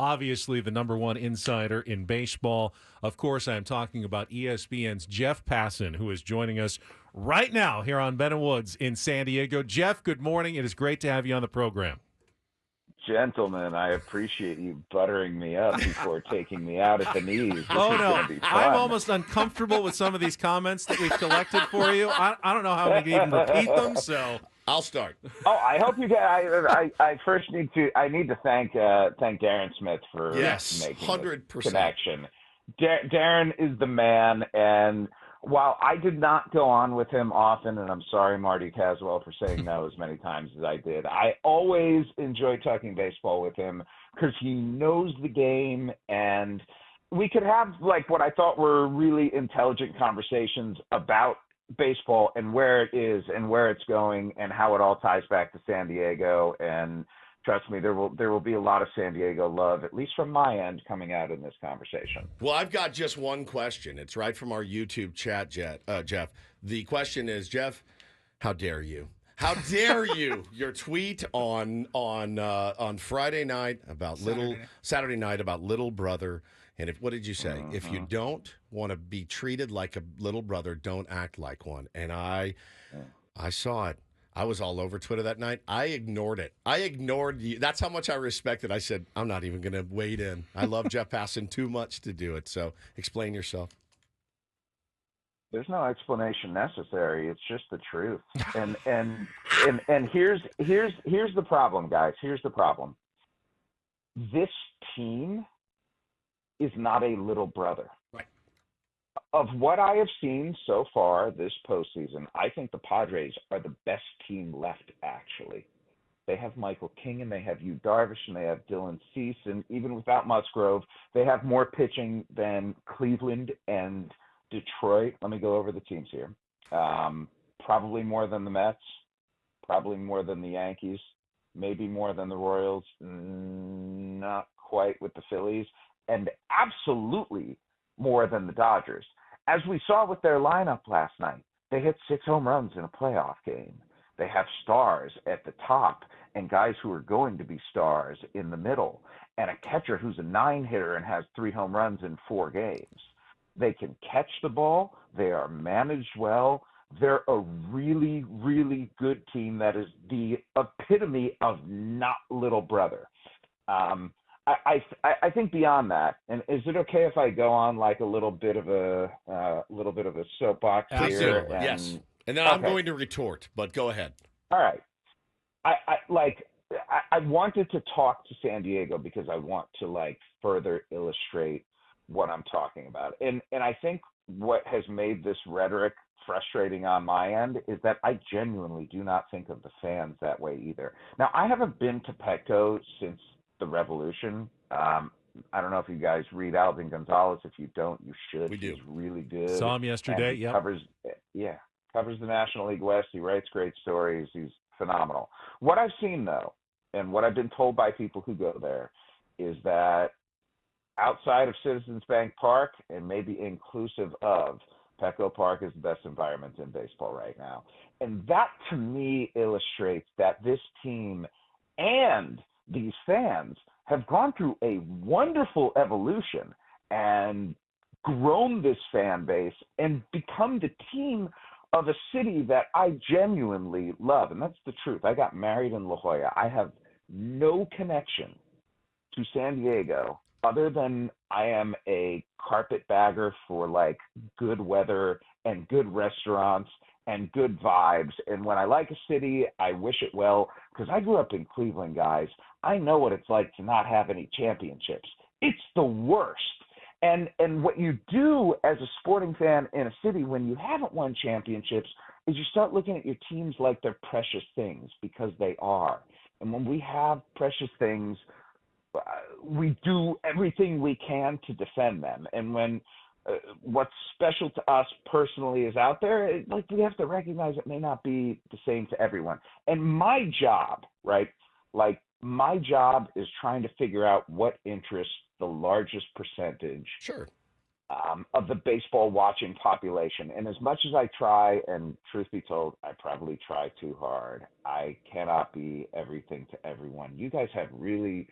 obviously the number one insider in baseball. Of course, I'm talking about ESPN's Jeff Passan, who is joining us right now here on Ben and Woods in San Diego. Jeff, good morning. It is great to have you on the program. Gentlemen, I appreciate you buttering me up before taking me out at the knees. This Oh, is no. gonna be fun. I'm almost uncomfortable with some of these comments that we've collected for you. I don't know how we can even repeat them, so I'll start. Oh, I hope you get. I first need to thank Darren Smith for making 100%. this connection. Darren is the man, and while I did not go on with him often, and I'm sorry, Marty Caswell, for saying no as many times as I did, I always enjoy talking baseball with him because he knows the game, and we could have like what I thought were really intelligent conversations about baseball and where it is and where it's going and how it all ties back to San Diego. And trust me, there will be a lot of San Diego love, at least from my end, coming out in this conversation. Well, I've got just one question. It's right from our YouTube chat, Jeff. The question is, Jeff, how dare you? How dare you? Your tweet on Friday night about Saturday night about little brother. And what did you say? If you don't want to be treated like a little brother, don't act like one. And I saw it. I was all over Twitter that night. I ignored it. I ignored you. That's how much I respect it. I said, I'm not even going to wade in. I love Jeff Passan too much to do it. So explain yourself. There's no explanation necessary. It's just the truth. And here's the problem, guys. Here's the problem. This team is not a little brother. Right. Of what I have seen so far this postseason, I think the Padres are the best team left, actually. They have Michael King, and they have Yu Darvish, and they have Dylan Cease, and even without Musgrove, they have more pitching than Cleveland and Detroit. Let me go over the teams here. Probably more than the Mets, probably more than the Yankees, maybe more than the Royals, not quite with the Phillies, and absolutely more than the Dodgers. As we saw with their lineup last night, they hit 6 home runs in a playoff game. They have stars at the top and guys who are going to be stars in the middle, and a catcher who's a 9-hitter and has 3 home runs in 4 games. They can catch the ball. They are managed well. They're a really, really good team that is the epitome of not little brother. I think beyond that, and is it okay if I go on like a little bit of a soapbox here? Absolutely. Yes. And then I'm going to retort, but go ahead. All right. I wanted to talk to San Diego because I want to like further illustrate what I'm talking about. And I think what has made this rhetoric frustrating on my end is that I genuinely do not think of the fans that way either. Now, I haven't been to Petco since the Revolution. I don't know if you guys read Alvin Gonzalez. If you don't, you should. We do. He's really good. saw him yesterday. He covers the National League West. He writes great stories. He's phenomenal. What I've seen, though, and what I've been told by people who go there, is that outside of Citizens Bank Park and maybe inclusive of Petco Park is the best environment in baseball right now. And that, to me, illustrates that this team and these fans have gone through a wonderful evolution and grown this fan base and become the team of a city that I genuinely love. And that's the truth. I got married in La Jolla. I have no connection to San Diego other than I am a carpetbagger for like good weather and good restaurants and good vibes. And when I like a city, I wish it well, because I grew up in Cleveland, guys. I know what it's like to not have any championships. It's the worst. And what you do as a sporting fan in a city when you haven't won championships is you start looking at your teams like they're precious things, because they are. And when we have precious things, we do everything we can to defend them. And when what's special to us personally is out there, like, we have to recognize it may not be the same to everyone. And my job, right, like my job is trying to figure out what interests the largest percentage of the baseball watching population. And as much as I try, and truth be told, I probably try too hard, I cannot be everything to everyone. You guys have really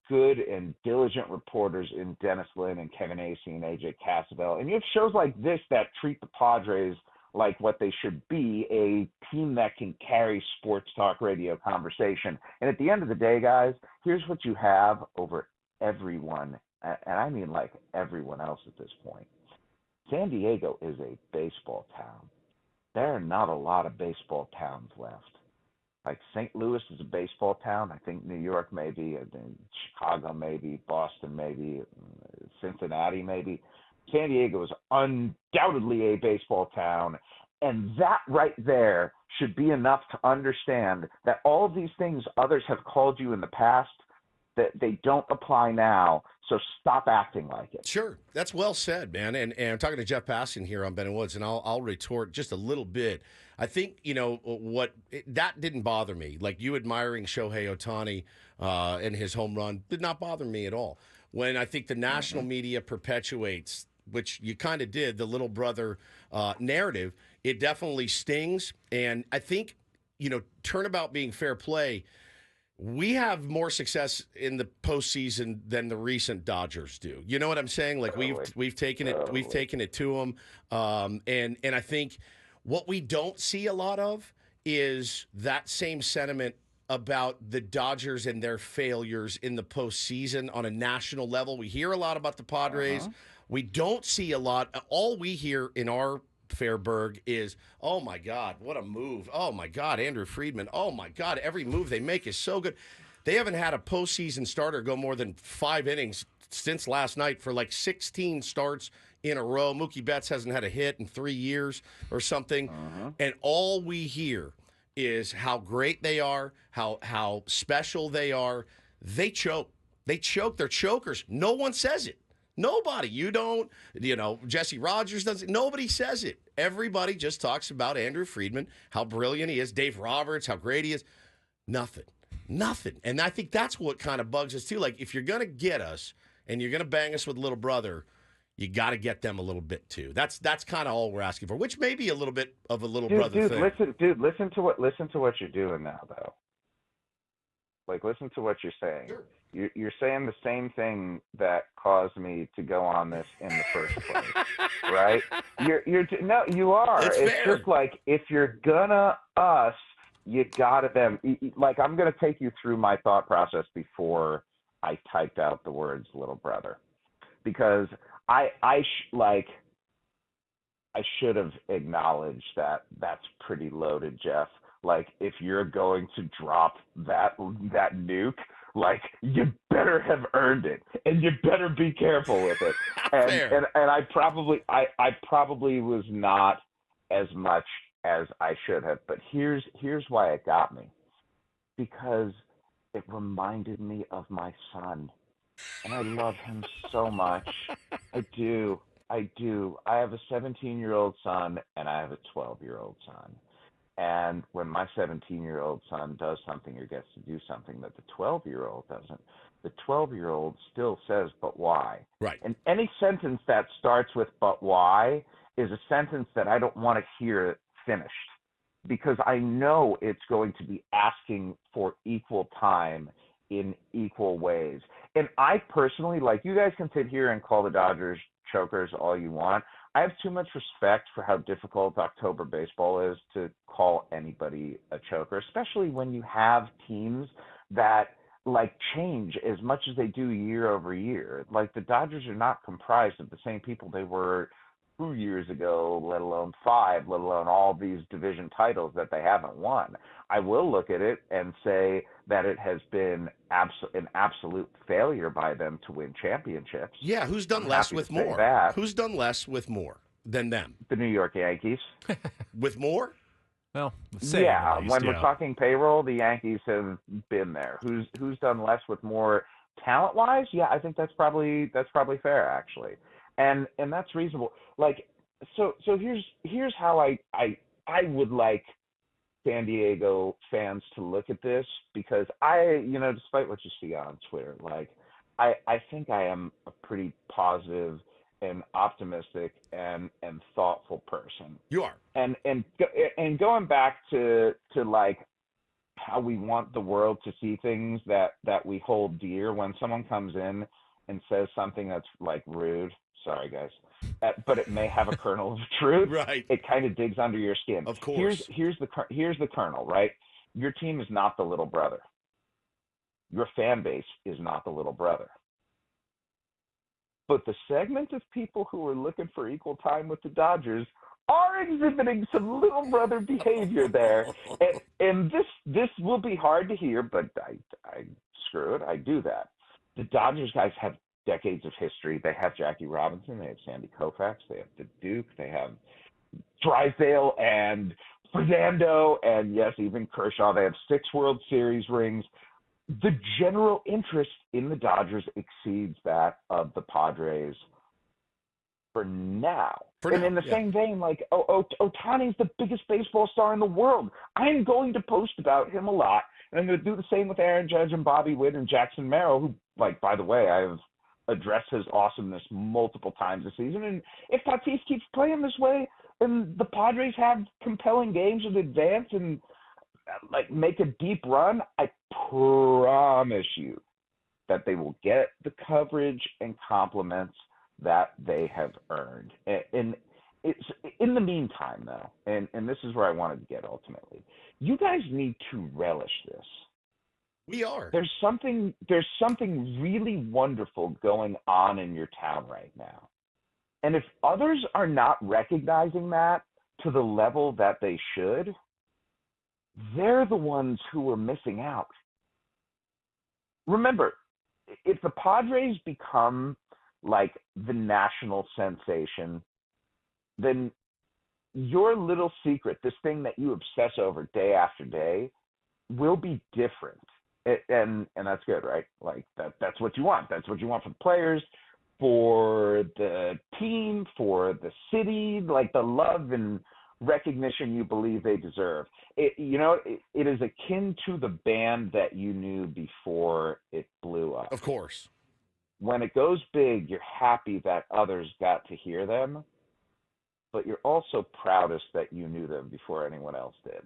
good and diligent reporters in Dennis Lin and Kevin Acey and AJ Cassavell. And you have shows like this that treat the Padres like what they should be, a team that can carry sports talk radio conversation. And at the end of the day, guys, here's what you have over everyone, and I mean like everyone else at this point. San Diego is a baseball town. There are not a lot of baseball towns left. Like St. Louis is a baseball town. I think New York maybe, I think Chicago maybe, Boston maybe, Cincinnati maybe. San Diego is undoubtedly a baseball town, and that right there should be enough to understand that all of these things others have called you in the past, that they don't apply now, so stop acting like it. Sure. That's well said, man. And I'm talking to Jeff Passan here on Ben & Woods, and I'll retort just a little bit. I think, that didn't bother me. Like you admiring Shohei Ohtani and his home run did not bother me at all. When I think the national media perpetuates, which you kind of did, the little brother narrative, it definitely stings. And I think, turnabout being fair play, we have more success in the postseason than the recent Dodgers do. You know what I'm saying? Like we've taken it to them, and I think what we don't see a lot of is that same sentiment about the Dodgers and their failures in the postseason on a national level. We hear a lot about the Padres. We don't see a lot. All we hear in our Fairburg is, oh my God, what a move. Oh my God, Andrew Friedman. Oh my God, every move they make is so good. They haven't had a postseason starter go more than 5 innings since last night for like 16 starts in a row. Mookie Betts hasn't had a hit in 3 years or something. And all we hear is how great they are, how special they are. They choke. They choke. They're chokers. No one says it. Nobody. You don't, Jesse Rogers doesn't. Nobody says it. Everybody just talks about Andrew Friedman, how brilliant he is, Dave Roberts, how great he is. Nothing. And I think that's what kind of bugs us too. Like if you're going to get us and you're going to bang us with little brother, you got to get them a little bit too. That's kind of all we're asking for, which may be a little bit of a little brother thing. Listen to what you're doing now, though. Like, listen to what you're saying. Sure. You're saying the same thing that caused me to go on this in the first place, right? You are. It's fair. Just like if you're gonna you gotta them. Like I'm gonna take you through my thought process before I typed out the words "little brother," because I should have acknowledged that that's pretty loaded, Jeff. Like if you're going to drop that nuke, like you better have earned it, and you better be careful with it. And I probably was not as much as I should have. But here's why it got me, because it reminded me of my son, and I love him so much. I do. I have a 17-year-old son, and I have a 12-year-old son. And when my 17-year-old son does something or gets to do something that the 12-year-old doesn't, the 12-year-old still says, but why? Right. And any sentence that starts with but why is a sentence that I don't want to hear finished, because I know it's going to be asking for equal time in equal ways. And I personally, like, you guys can sit here and call the Dodgers chokers all you want. I have too much respect for how difficult October baseball is to call anybody a choker, especially when you have teams that like change as much as they do year over year. Like the Dodgers are not comprised of the same people they were 2 years ago, let alone 5, let alone all these division titles that they haven't won. I will look at it and say that it has been an absolute failure by them to win championships. Yeah, who's done less with more? Who's done less with more than them? The New York Yankees. With more? Well, same, yeah, at least, when we're talking payroll, the Yankees have been there. Who's done less with more talent-wise? Yeah, I think that's probably fair, actually. And that's reasonable. Like, so here's how I would like San Diego fans to look at this, because despite what you see on Twitter, like I think I am a pretty positive and optimistic and thoughtful person. You are. And going back to like how we want the world to see things that we hold dear. When someone comes in and says something that's like rude, sorry guys, but it may have a kernel of truth. Right. It kind of digs under your skin. Of course. Here's the kernel, right? Your team is not the little brother. Your fan base is not the little brother. But the segment of people who are looking for equal time with the Dodgers are exhibiting some little brother behavior there. And this will be hard to hear, but I screw it. I do that. The Dodgers guys have decades of history. They have Jackie Robinson. They have Sandy Koufax. They have the Duke. They have Drysdale and Fernando, and yes, even Kershaw. They have 6 World Series rings. The general interest in the Dodgers exceeds that of the Padres for now. And in the same vein, like, Ohtani's the biggest baseball star in the world. I'm going to post about him a lot, and I'm going to do the same with Aaron Judge and Bobby Witt and Jackson Merrill, who, like, by the way, I've addressed his awesomeness multiple times this season. And if Tatis keeps playing this way, and the Padres have compelling games in advance and like make a deep run, I promise you that they will get the coverage and compliments that they have earned. And it's in the meantime, though, and this is where I wanted to get ultimately. You guys need to relish this. We are. There's something really wonderful going on in your town right now. And if others are not recognizing that to the level that they should, they're the ones who are missing out. Remember, if the Padres become like the national sensation, then your little secret, this thing that you obsess over day after day, will be different. And that's good, right? Like that's what you want. That's what you want for the players, for the team, for the city, like the love and recognition you believe they deserve. It is akin to the band that you knew before it blew up. Of course. When it goes big, you're happy that others got to hear them, but you're also proudest that you knew them before anyone else did.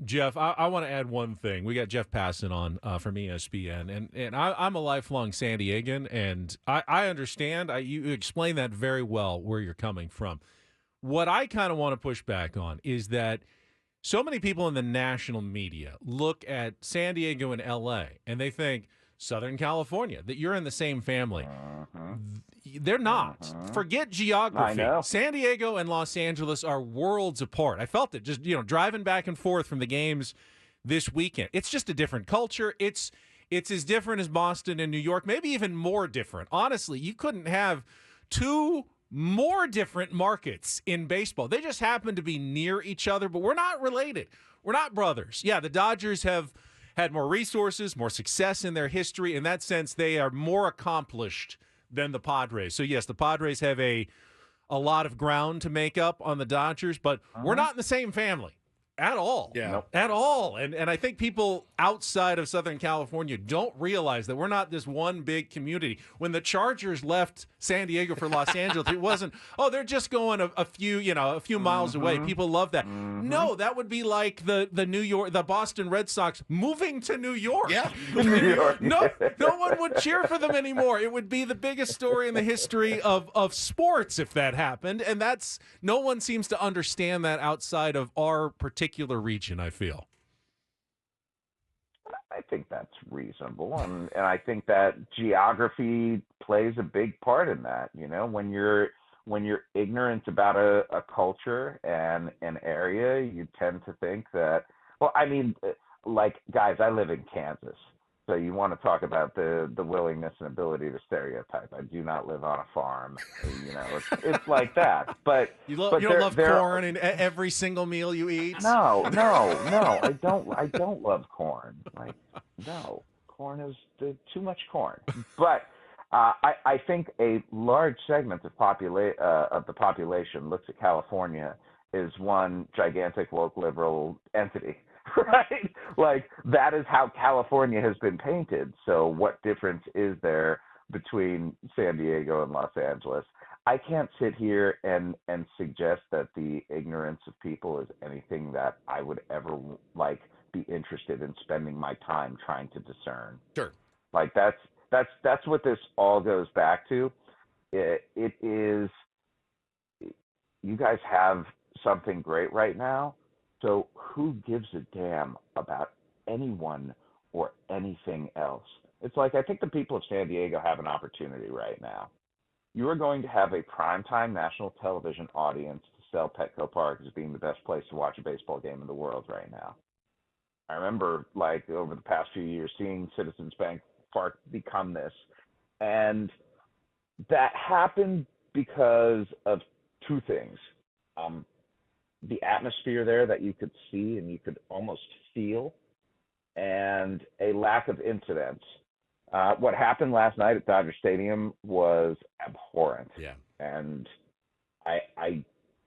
Jeff, I want to add one thing. We got Jeff Passan on from ESPN, and I'm a lifelong San Diegan, and I understand. You explain that very well where you're coming from. What I kind of want to push back on is that so many people in the national media look at San Diego and L.A., and they think Southern California, that you're in the same family. They're not. Forget geography. I know. San Diego and Los Angeles are worlds apart. I felt it just, driving back and forth from the games this weekend. It's just a different culture. It's as different as Boston and New York, maybe even more different. Honestly, you couldn't have two more different markets in baseball. They just happen to be near each other, but we're not related. We're not brothers. Yeah, the Dodgers have had more resources, more success in their history. In that sense, they are more accomplished than the Padres. So, yes, the Padres have a lot of ground to make up on the Dodgers, but we're not in the same family at all. Yeah. Nope. At all. And I think people outside of Southern California don't realize that we're not this one big community. When the Chargers left San Diego for Los Angeles, it wasn't, they're just going a few miles away. People love that. No, that would be like the Boston Red Sox moving to New York. Yeah. New York. No one would cheer for them anymore. It would be the biggest story in the history of sports if that happened. And no one seems to understand that outside of our particular region, I feel. I think that's reasonable, and I think that geography plays a big part in that. When you're ignorant about a culture and an area, you tend to think that. Well, I mean, like guys, I live in Kansas, so you want to talk about the willingness and ability to stereotype. I do not live on a farm. It's like that. But you don't love corn in every single meal you eat. No, I don't love corn. Like, no, corn is too much corn. But I think a large segment of the population looks at California as one gigantic woke liberal entity. Right? Like, that is how California has been painted. So what difference is there between San Diego and Los Angeles? I can't sit here and suggest that the ignorance of people is anything that I would ever, be interested in spending my time trying to discern. Sure. Like that's what this all goes back to. It is, you guys have something great right now, so who gives a damn about anyone or anything else? It's like, I think the people of San Diego have an opportunity right now. You are going to have a primetime national television audience to sell Petco Park as being the best place to watch a baseball game in the world right now. I remember, like, over the past few years, seeing Citizens Bank Park become this. And that happened because of two things. The atmosphere there that you could see and you could almost feel, and a lack of incidents. What happened last night at Dodger Stadium was abhorrent. Yeah. And I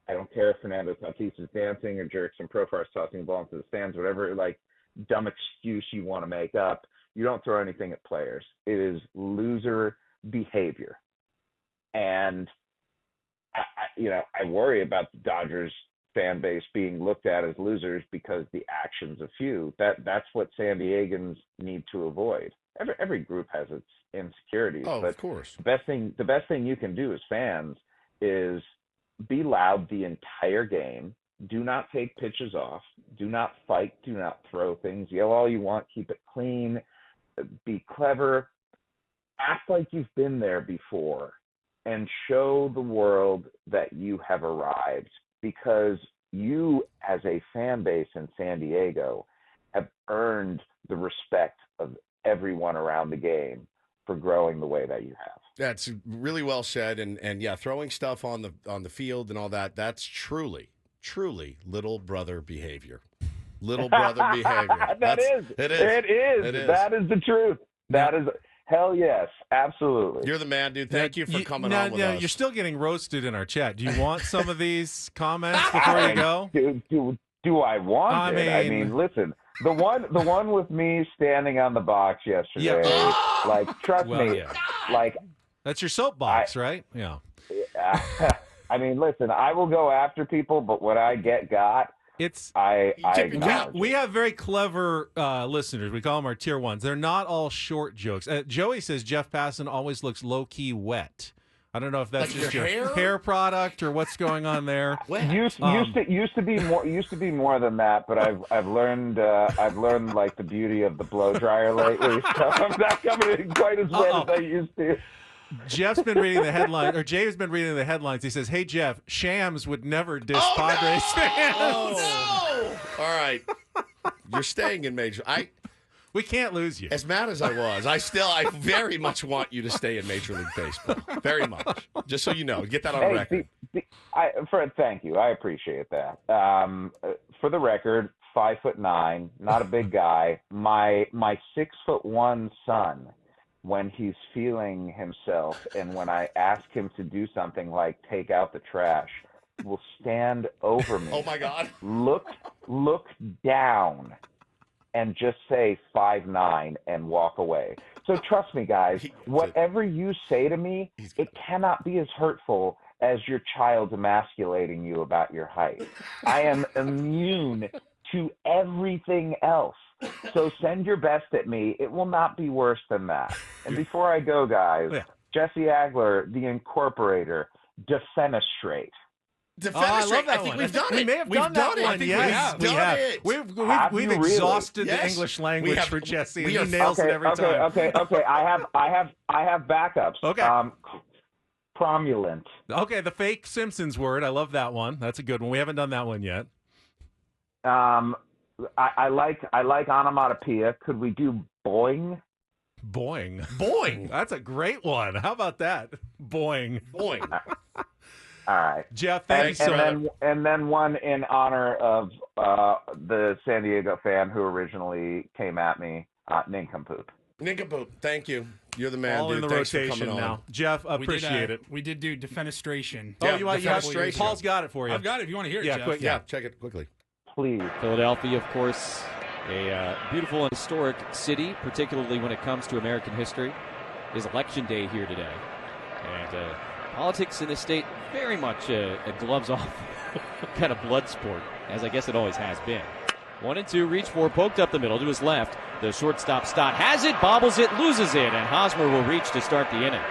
don't care if Fernando Tatis is dancing or Jurickson Profar is tossing the ball into the stands, whatever, like, dumb excuse you want to make up. You don't throw anything at players. It is loser behavior. And, I worry about the Dodgers fan base being looked at as losers because the actions of few. That's what San Diegans need to avoid. Every group has its insecurities. Oh, but of course. The best thing you can do as fans is be loud the entire game. Do not take pitches off. Do not fight. Do not throw things. Yell all you want. Keep it clean. Be clever. Act like you've been there before and show the world that you have arrived, because you, as a fan base in San Diego, have earned the respect of everyone around the game for growing the way that you have. That's really well said. And yeah, throwing stuff on the field and all that, that's truly little brother behavior. Little brother behavior. It is. It is. That is the truth. That is, hell yes, absolutely. You're the man, dude. Thank you for coming on with us. You're still getting roasted in our chat. Do you want some of these comments before you go? Do I want it? I mean, listen, the one with me standing on the box yesterday, like, trust me, yeah. like, that's your soapbox, right? Yeah. I mean, listen, I will go after people, but what I got, I acknowledge. We have very clever listeners. We call them our tier ones. They're not all short jokes. Joey says Jeff Passan always looks low-key wet. I don't know if that's like just your hair product or what's going on there. Used to be more than that, but I've learned like the beauty of the blow dryer lately, so I'm not coming in quite as wet as I used to. Jeff's been reading the headlines, or Jay's been reading the headlines. He says, "Hey Jeff, Shams would never diss Padres fans." Oh no! All right, you're staying in Major. We can't lose you. As mad as I was, I very much want you to stay in Major League Baseball. Very much. Just so you know, get that on record. Fred, thank you. I appreciate that. For the record, 5'9", not a big guy. My 6'1" son, when he's feeling himself and when I ask him to do something like take out the trash, will stand over me. Oh my God. Look down and just say 5'9" and walk away. So trust me, guys, whatever you say to me, it cannot be as hurtful as your child emasculating you about your height. I am immune to everything else. So send your best at me. It will not be worse than that. And before I go, guys, Jesse Agler, the incorporator, defenestrate. I love that I think we've done it. We may have done that one. Yes, we have. We've exhausted the English language for Jesse, and he nails it every time. Okay. I have backups. Okay. Cromulent. Okay, the fake Simpsons word. I love that one. That's a good one. We haven't done that one yet. I like onomatopoeia. Could we do boing? Boing. That's a great one. How about that? Boing. All right, Jeff. Thank you so much. And then one in honor of the San Diego fan who originally came at me, nincompoop. Thank you. You're the man, All dude. in the Thanks rotation for coming now. on. Jeff, appreciate it. We did do defenestration. Oh, you want defenestration. Paul's got it for you. I've got it if you want to hear it, Jeff. Quick, Yeah, check it quickly. Please. Philadelphia, of course, a beautiful and historic city, particularly when it comes to American history. It is Election Day here today. And politics in this state, very much a gloves-off kind of blood sport, as I guess it always has been. 1-2, reach for, poked up the middle to his left. The shortstop Stott has it, bobbles it, loses it, and Hosmer will reach to start the inning.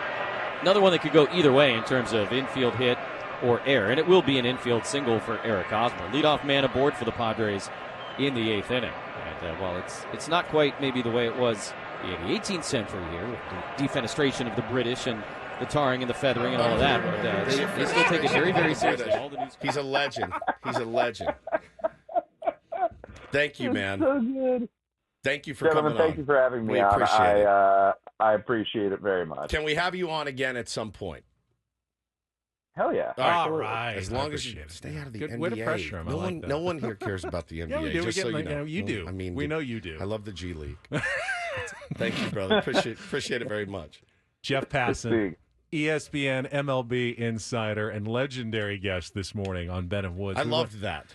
Another one that could go either way in terms of infield hit or error, and it will be an infield single for Eric Hosmer. Leadoff man aboard for the Padres in the 8th inning. And while it's not quite maybe the way it was in the 18th century here with the defenestration of the British and the tarring and the feathering and all of that, but they still take it very, very seriously. He's a legend. He's a legend. Thank you, man. So good. Thank you for Gentlemen, coming on. thank you for having me We on. appreciate it. I appreciate it very much. Can we have you on again at some point? Hell yeah. All right. As long as you stay out of the Good NBA. way to pressure him. I like that. No one here cares about the NBA. Yeah, we do. Just We so get, you know. you do. I mean, we know you do. I love the G League. Thank you, brother. Appreciate it very much. Jeff Good Passan, seeing. ESPN MLB insider and legendary guest this morning on Ben and Woods. I loved that.